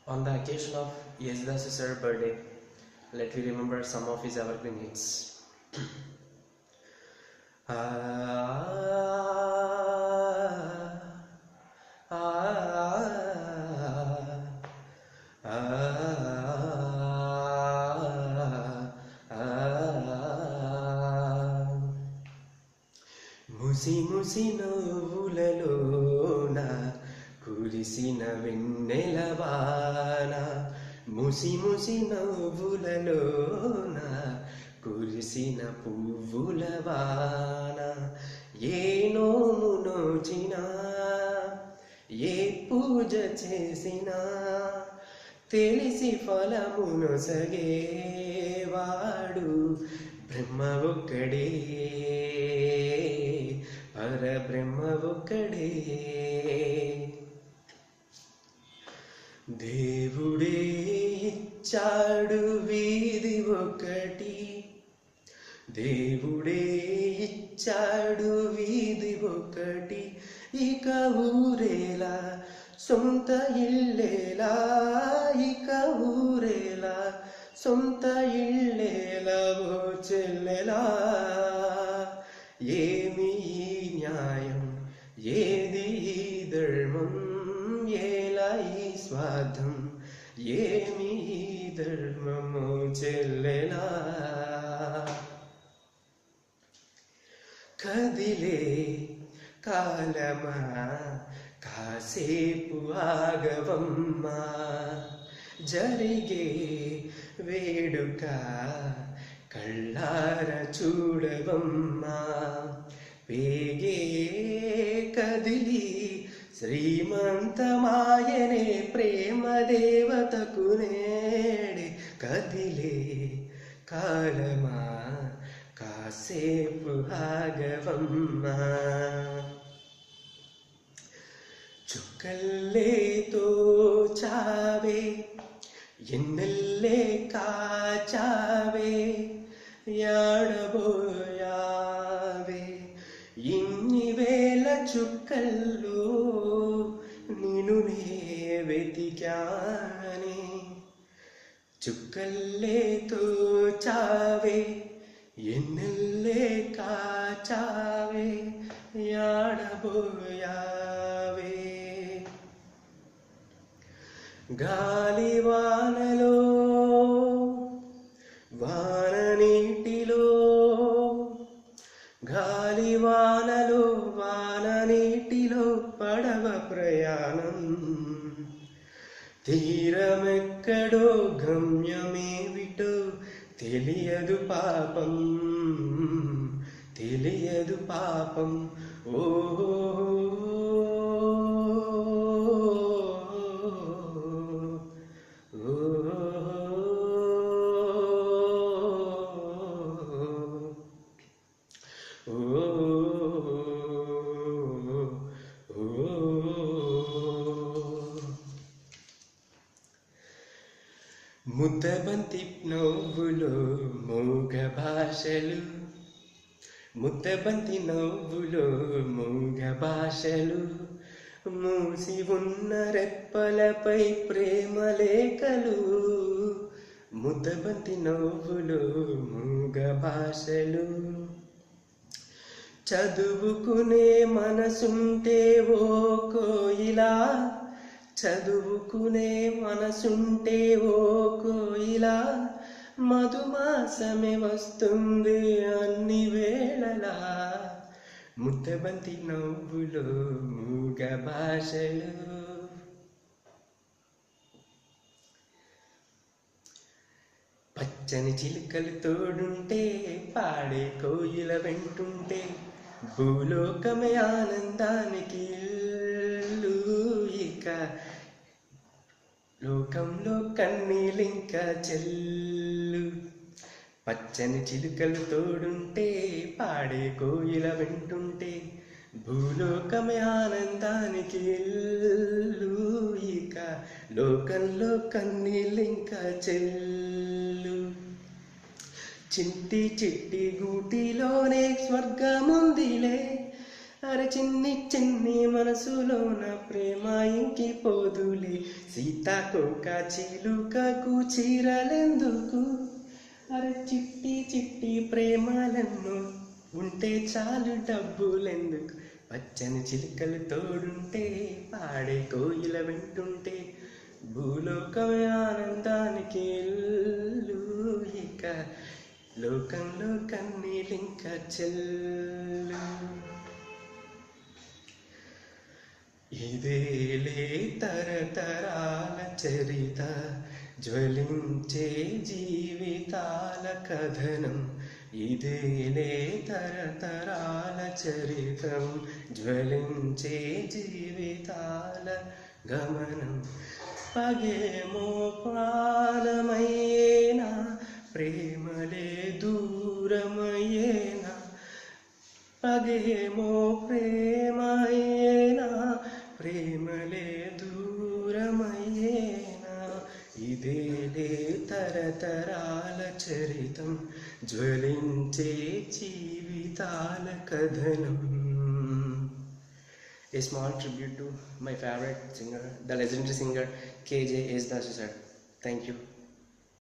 On the occasion of Yesudas' birthday, let me remember some of his evergreen hits. ముసి ముసి నవ్వులలోన కురిసిన వెన్నెలవాన, ముసి ముసి నవ్వులలోన కురిసిన పువ్వులవాన, ఏ నోము నోచినా ఏ పూజ చేసినా తెలిసి ఫలమును సగేవాడు బ్రహ్మ ఒక్కడే, పరబ్రహ్మ ఒక్కడే. దేవుడే ఇచ్చాడు వీధి ఒకటి, దేవుడే ఇచ్చాడు వీధి ఒకటి, ఇక ఊరేలా సొంత ఇల్లేలా, ఇక ఊరేలా సొంత ఇల్లేలా ఓ చెల్లెలా. ఏమి న్యాయం ఏది ధర్మం, ఎలా ఈ స్వార్థం, ఏమి ధర్మము చెల్లెలా. కదిలే కాలమా కాసేపు ఆగవమ్మా, జరిగే వేడుక కళ్ళార చూడవమ్మా, పేగే కదిలి శ్రీమంతమాయనే ప్రేమ దేవతకు నేడే. కదిలే కాలమా కాసేపు ఆగవమ్మా, చుక్కల్లేతో చావే ఎన్నెల్లే కాచావే, యాడబోయావే ఇన్ని వేల చుక్కల్లో నిన్ను నే వెతికానే. చుక్కల్లేతో చావే ఎన్నెల్లే కాచావే, యాడబోయావే. గాలివానలో వాన నీటిలో, గాలివానలో వాన నీటిలో పడవ ప్రయాణం, తీరమెక్కడో గమ్యమేమిటో తెలియదు పాపం, తెలియదు పాపం. ఓ ముద్దబంతి నవ్వులో మూగ భాషలు, ముద్దబంతి నవ్వులో మూగ భాషలు, మూసి ఉన్న రెప్పలపై ప్రేమ లేఖలు, ముద్దబంతి నవ్వులో మూగ భాషలు. చదువుకునే మనసుంటే ఓ కోయిలా, చదువుకునే మనసుంటే ఓ కోయిలా, మధుమాసమే వస్తుంది అన్ని వేళలా, ముద్దబంతి నవ్వులో మూగ భాషలు. పచ్చని చిలుకలు తోడుంటే పాడే కోయిల వెంటుంటే, భూలోకమే ఆనందానికి ఇల్లు, ఇక లోకంలో కన్నీలింక చెల్లు. పచ్చని చిలుకలు తోడుంటే పాడే కోయిల వెంటుంటే, భూలోకమే ఆనందానికి ఇల్లు, ఇక లోకంలో కన్నీలింక చెల్లు. చిట్టి చిట్టి గూటిలోనే స్వర్గముందిలే, అరే చిన్ని చిన్ని మనసులోన ప్రేమ ఇంకిపోదులే, సీతాకోక చిలుకకు చీరలెందుకు, అరే చిట్టి చిట్టి ప్రేమలెన్నో ఉంటే చాలు డబ్బులెందుకు, పచ్చని చిలుకలు తోడుంటే పాడే కోయిల వెంటుంటే భూలోకమే ఆనందానికి ఇల్లు, ఇక లోకంలో కన్నీలింక చెల్లు. ఇదేలే తరతరాల చరిత, జ్వలించే జీవితాల కథనం, ఇదేలే తరతరాల చరితం, జ్వలించే జీవితాల గమనం. పగేమో ప్రాణమయ్యేనా, ప్రేమలే దూరమయ్యేనా, పగేమో ప్రేమయ్యేనా, ప్రేమలే దూరమయ్యేనా, ఇదేలే తరతరాల చరితం, జ్వలించే జీవితాల కథనం. A small tribute to my favorite singer, the legendary singer KJ Yesudas sir. Thank you.